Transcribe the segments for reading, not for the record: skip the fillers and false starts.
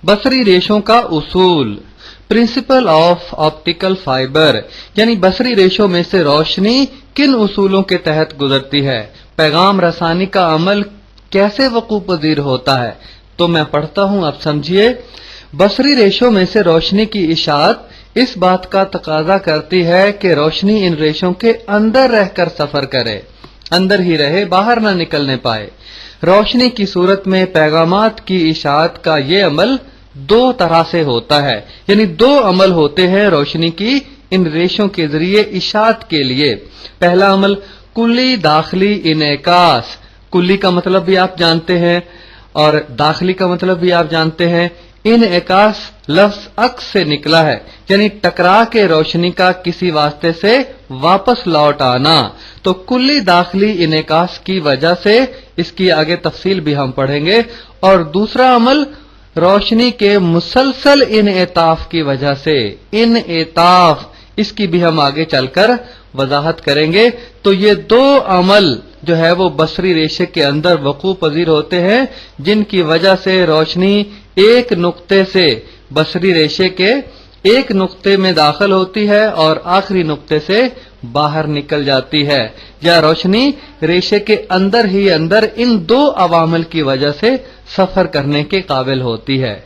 बसरी रेशों का उसूल, प्रिंसिपल ऑफ ऑप्टिकल फाइबर, यानी बसरी रेशों में से रोशनी किन उसूलों के तहत गुजरती है, पैगाम रसानी का अमल कैसे वकूफ पजीर होता है। तो मैं पढ़ता हूं, आप समझिए। बसरी रेशों में से रोशनी की इशाअत इस बात का तकाजा करती है कि रोशनी इन रेशों के अंदर रहकर सफर करे, अंदर ही रहे, बाहर ना निकलने पाए। रोशनी की सूरत में पैगामात की इशाअत का ये अमल दो तरह से होता है, यानी दो अमल होते हैं रोशनी की इन रेशों के जरिए इशाअत के लिए। पहला अमल कुल्ली दाखिली इनेकास, कुल्ली का मतलब भी आप जानते हैं और दाखिली का मतलब भी आप जानते हैं। इनेकास लफ्ज अक्स से निकला है, यानी टकरा के रोशनी का किसी वास्ते से वापस लौट आना। तो कुल्ली दाखिली इनेकास की वजह से, इसकी आगे तफसील भी हम पढ़ेंगे। और दूसरा अमल रोशनी के मुसलसल इनेताफ की वजह से, इनेताफ, इसकी भी हम आगे चलकर वजाहत करेंगे। तो ये दो अमल जो है वो बसरी रेशे के अंदर वकूफ पजीर होते हैं, जिनकी वजह से रोशनी एक नुक्ते से बसरी रेशे के एक नुक्ते में दाखिल होती है और आखिरी नुक्ते से बाहर निकल जाती है, या रोशनी रेशे के अंदर ही अंदर इन दो अवामिल की वजह से सफर करने के काबिल होती है।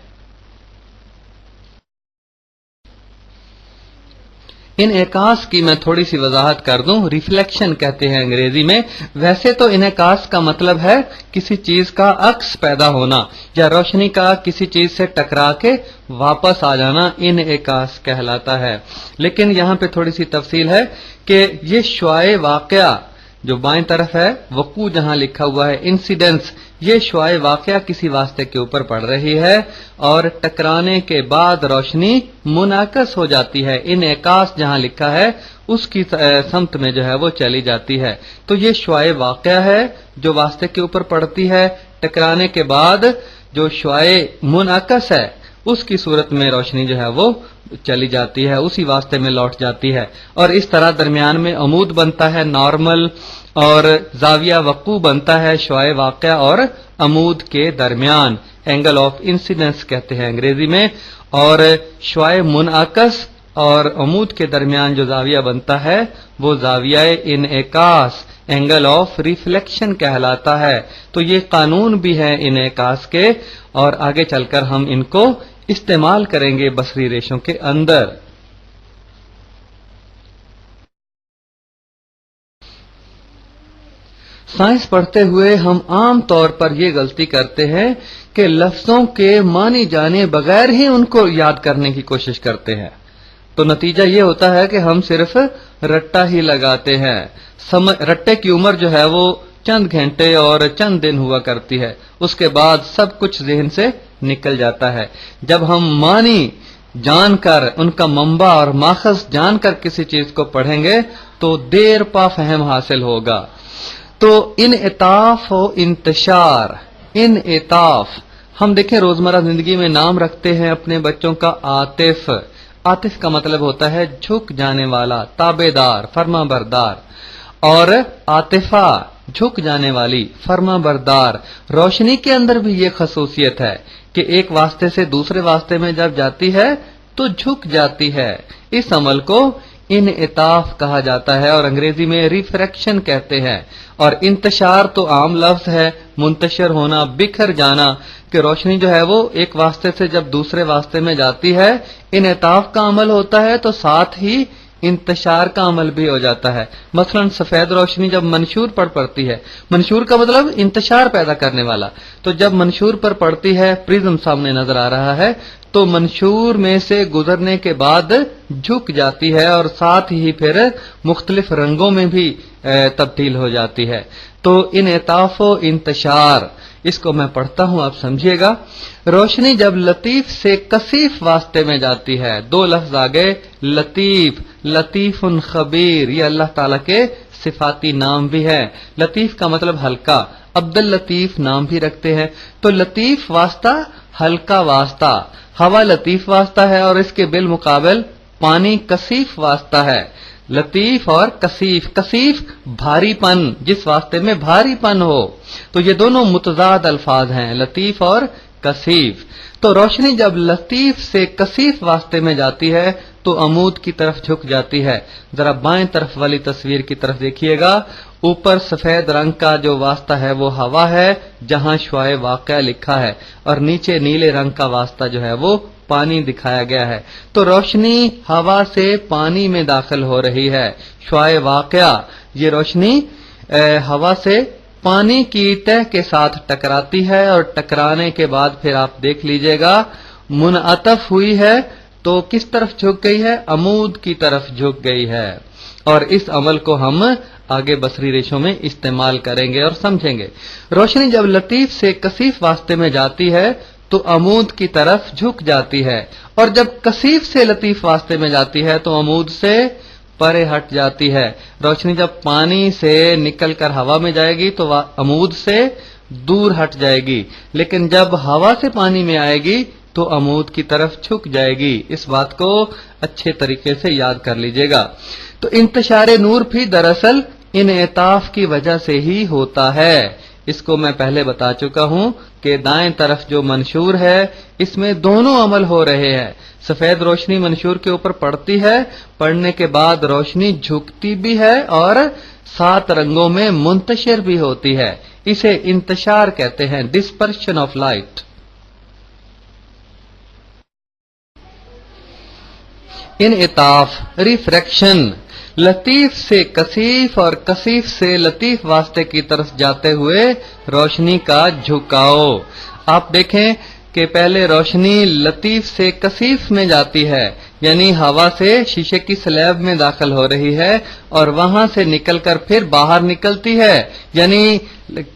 इनेकास की मैं थोड़ी सी वजाहत कर दूं। रिफ्लेक्शन कहते हैं अंग्रेजी में। वैसे तो इनेकास का मतलब है किसी चीज का अक्स पैदा होना या रोशनी का किसी चीज से टकरा के वापस आ जाना इनेकास कहलाता है। लेकिन यहां पे थोड़ी सी तफसील है कि ये शुआए वाकया जो बाएं तरफ है, वकू जहां लिखा हुआ है इंसिडेंस, ये शुआए वाकया किसी वास्ते के ऊपर पड़ रही है और टकराने के बाद रोशनी मुनाकस हो जाती है। इनेकास जहां लिखा है उसकी समत में जो है वो चली जाती है। तो ये शुआए वाकया है जो वास्ते के ऊपर पड़ती है, टकराने के बाद जो शुआए मुनाकस है उसकी सूरत में रोशनी जो है वो चली जाती है, उसी वास्ते में लौट जाती है। और इस तरह दरमियान में अमूद बनता है नॉर्मल, और जाविया वक्ू बनता है शुआए वाकया और अमूद के दरमियान, एंगल ऑफ इंसिडेंस कहते हैं अंग्रेजी में। और शुआए मुनाकस और अमूद के दरमियान जो जाविया बनता है वो जाविया इनेकास, एंगल ऑफ रिफ्लेक्शन कहलाता है। तो ये कानून भी है इनेकास के, और आगे चलकर हम इनको इस्तेमाल करेंगे बसरी रेशों के अंदर। साइंस पढ़ते हुए हम आम तौर पर यह गलती करते हैं कि लफ्जों के माने जाने बगैर ही उनको याद करने की कोशिश करते हैं। तो नतीजा ये होता है कि हम सिर्फ रट्टा ही लगाते हैं। रट्टे की उम्र जो है वो चंद घंटे और चंद दिन हुआ करती है, उसके बाद सब कुछ जहन से निकल जाता है। जब हम मानी जानकर, उनका मंबा और माखज जानकर किसी चीज को पढ़ेंगे तो देर पा फहम हासिल होगा। तो इन इताफ और इंतशार, इन इताफ हम देखें रोजमर्रा जिंदगी में नाम रखते हैं अपने बच्चों का आतिफ। आतिफ का मतलब होता है झुक जाने वाला, ताबेदार, फर्मा बरदार। और आतिफा झुक जाने वाली, फर्मा बरदार। रोशनी के अंदर भी ये खसूसियत है कि एक वास्ते से दूसरे वास्ते में जब जाती है तो झुक जाती है। इस अमल को इन इताफ कहा जाता है और अंग्रेजी में रिफ्रैक्शन कहते हैं। और इंतशार तो आम लफ्ज है, मुंतशर होना, बिखर जाना, कि रोशनी जो है वो एक वास्ते से जब दूसरे वास्ते में जाती है, इन इताफ का अमल होता है तो साथ ही इंतशार का अमल भी हो जाता है। मसलन सफेद रोशनी जब मंशूर पर पड़ती है, मंशूर का मतलब इंतशार पैदा करने वाला, तो जब मंशूर पर पड़ती है, प्रिज्म सामने नजर आ रहा है, तो मंशूर में से गुजरने के बाद झुक जाती है और साथ ही फिर मुख्तलिफ रंगों में भी तब्दील हो जाती है। तो इन इताफो इंतशार, इसको मैं पढ़ता हूं, आप समझिएगा। रोशनी जब लतीफ से कसीफ वास्ते में जाती है, दो लफ्ज आ गए, लतीफ, लतीफुन खबीर, ये अल्लाह ताला के सिफाती नाम भी है। लतीफ का मतलब हल्का, अब्दुल लतीफ नाम भी रखते हैं। तो लतीफ वास्ता, हल्का वास्ता, हवा लतीफ वास्ता है और इसके बिल मुकाबल पानी कसीफ वास्ता है। लतीफ और कसीफ, कसीफ भारीपन, जिस वास्ते में भारीपन हो। तो ये दोनों मुतजाद अल्फाज हैं, लतीफ और कसीफ। तो रोशनी जब लतीफ से कसीफ वास्ते में जाती है तो अमूद की तरफ झुक जाती है। जरा बाएं तरफ वाली तस्वीर की तरफ देखिएगा, ऊपर सफेद रंग का जो वास्ता है वो हवा है जहां शुआए वाक़या लिखा है, और नीचे नीले रंग का वास्ता जो है वो पानी दिखाया गया है। तो रोशनी हवा से पानी में दाखिल हो रही है। शुआए वाक़या, ये रोशनी हवा से पानी की तह के साथ टकराती है, और टकराने के बाद फिर आप देख लीजिएगा मुनअतफ हुई है तो किस तरफ झुक गई है? अमूद की तरफ झुक गई है। और इस अमल को हम आगे बसरी रेशों में इस्तेमाल करेंगे और समझेंगे। रोशनी जब लतीफ से कसीफ वास्ते में जाती है तो अमूद की तरफ झुक जाती है, और जब कसीफ से लतीफ वास्ते में जाती है तो अमूद से परे हट जाती है। रोशनी जब पानी से निकलकर हवा में जाएगी तो अमूद से दूर हट जाएगी, लेकिन जब हवा से पानी में आएगी तो अमूद की तरफ झुक जाएगी। इस बात को अच्छे तरीके से याद कर लीजिएगा। तो इंतशार नूर भी दरअसल इनेताफ की वजह से ही होता है। इसको मैं पहले बता चुका हूं कि दाएं तरफ जो मंशूर है इसमें दोनों अमल हो रहे हैं। सफेद रोशनी मंशूर के ऊपर पड़ती है, पड़ने के बाद रोशनी झुकती भी है और 7 रंगों में मुंतशिर भी होती है। इसे इंतशार कहते हैं, डिस्पर्शन ऑफ लाइट। इनेताफ, रिफ्रैक्शन, लतीफ से कसीफ और कसीफ से लतीफ वास्ते की तरफ जाते हुए रोशनी का झुकाव। आप देखें कि पहले रोशनी लतीफ से कसीफ में जाती है, यानी हवा से शीशे की स्लैब में दाखिल हो रही है और वहां से निकलकर फिर बाहर निकलती है, यानी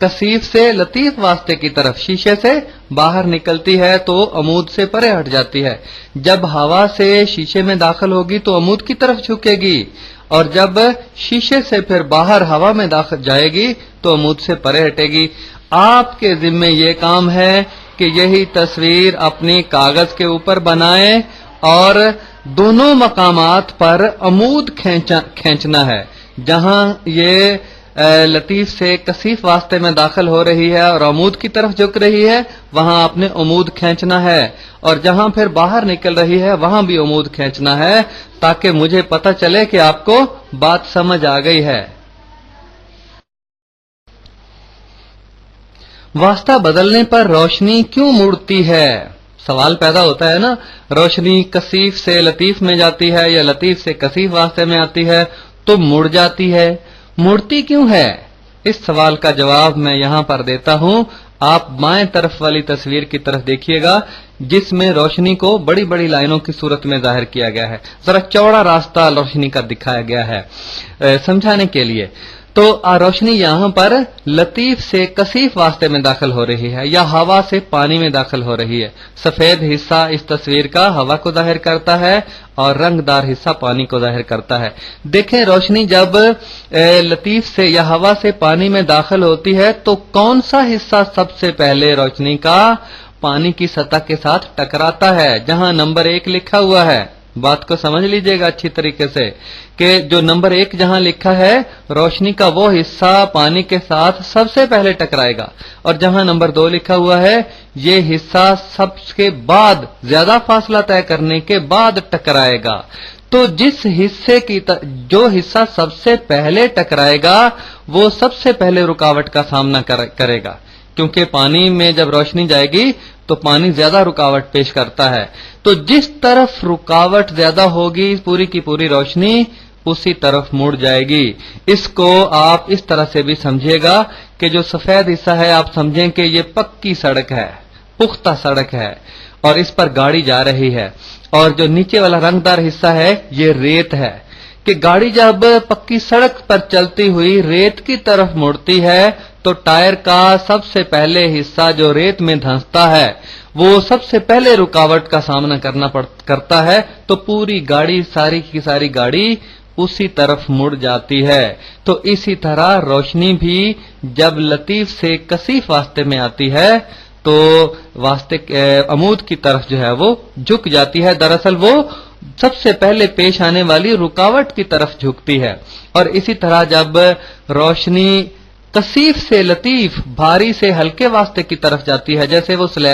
कसीफ से लतीफ वास्ते की तरफ शीशे से बाहर निकलती है तो अमूद से परे हट जाती है। जब हवा से शीशे में दाखिल होगी तो अमूद की तरफ झुकेगी, और जब शीशे से फिर बाहर हवा में दाखिल जाएगी तो अमूद से परे हटेगी। आपके जिम्मे ये काम है कि यही तस्वीर अपनी कागज के ऊपर बनाएं और दोनों मकामात पर अमूद खींचना है। जहां ये लतीफ से कसीफ वास्ते में दाखिल हो रही है और अमूद की तरफ झुक रही है, वहां आपने अमूद खींचना है, और जहां फिर बाहर निकल रही है वहां भी अमूद खींचना है, ताकि मुझे पता चले कि आपको बात समझ आ गई है। वास्ता बदलने पर रोशनी क्यों मुड़ती है? सवाल पैदा होता है ना, रोशनी कसीफ से लतीफ में जाती है या लतीफ से कसीफ वास्ते में आती है तो मुड़ जाती है। मुड़ती क्यों है? इस सवाल का जवाब मैं यहां पर देता हूं। आप बाएं तरफ वाली तस्वीर की तरफ देखिएगा जिसमें रोशनी को बड़ी बड़ी लाइनों की सूरत में जाहिर किया गया है। जरा चौड़ा रास्ता रोशनी का दिखाया गया है समझाने के लिए। तो रोशनी यहां पर लतीफ से कसीफ वास्ते में दाखिल हो रही है या हवा से पानी में दाखिल हो रही है। सफेद हिस्सा इस तस्वीर का हवा को जाहिर करता है और रंगदार हिस्सा पानी को जाहिर करता है। देखें, रोशनी जब लतीफ से या हवा से पानी में दाखिल होती है तो कौन सा हिस्सा सबसे पहले रोशनी का पानी की सतह के साथ टकराता है? जहां नंबर 1 लिखा हुआ है। बात को समझ लीजिएगा अच्छी तरीके से कि जो नंबर 1 जहां लिखा है, रोशनी का वो हिस्सा पानी के साथ सबसे पहले टकराएगा, और जहां नंबर 2 लिखा हुआ है, ये हिस्सा सबके बाद ज्यादा फासला तय करने के बाद टकराएगा। तो जिस हिस्से की जो हिस्सा सबसे पहले टकराएगा वो सबसे पहले रुकावट का सामना करेगा, क्योंकि पानी में जब रोशनी जाएगी तो पानी ज्यादा रुकावट पेश करता है। तो जिस तरफ रुकावट ज्यादा होगी पूरी की पूरी रोशनी उसी तरफ मुड़ जाएगी। इसको आप इस तरह से भी समझिएगा कि जो सफेद हिस्सा है आप समझें कि ये पक्की सड़क है, पुख्ता सड़क है और इस पर गाड़ी जा रही है, और जो नीचे वाला रंगदार हिस्सा है ये रेत है। कि गाड़ी जब पक्की सड़क पर चलती हुई रेत की तरफ मुड़ती है तो टायर का सबसे पहले हिस्सा जो रेत में धंसता है वो सबसे पहले रुकावट का सामना करता है, तो पूरी गाड़ी सारी की सारी गाड़ी उसी तरफ मुड़ जाती है। तो इसी तरह रोशनी भी जब लतीफ से कसीफ वास्ते में आती है तो वास्ते अमूद की तरफ जो है वो झुक जाती है। दरअसल वो सबसे पहले पेश आने वाली रुकावट की तरफ झुकती है। और इसी तरह जब रोशनी कसीफ से लतीफ, भारी से हल्के वास्ते की तरफ जाती है, जैसे वो स्लैब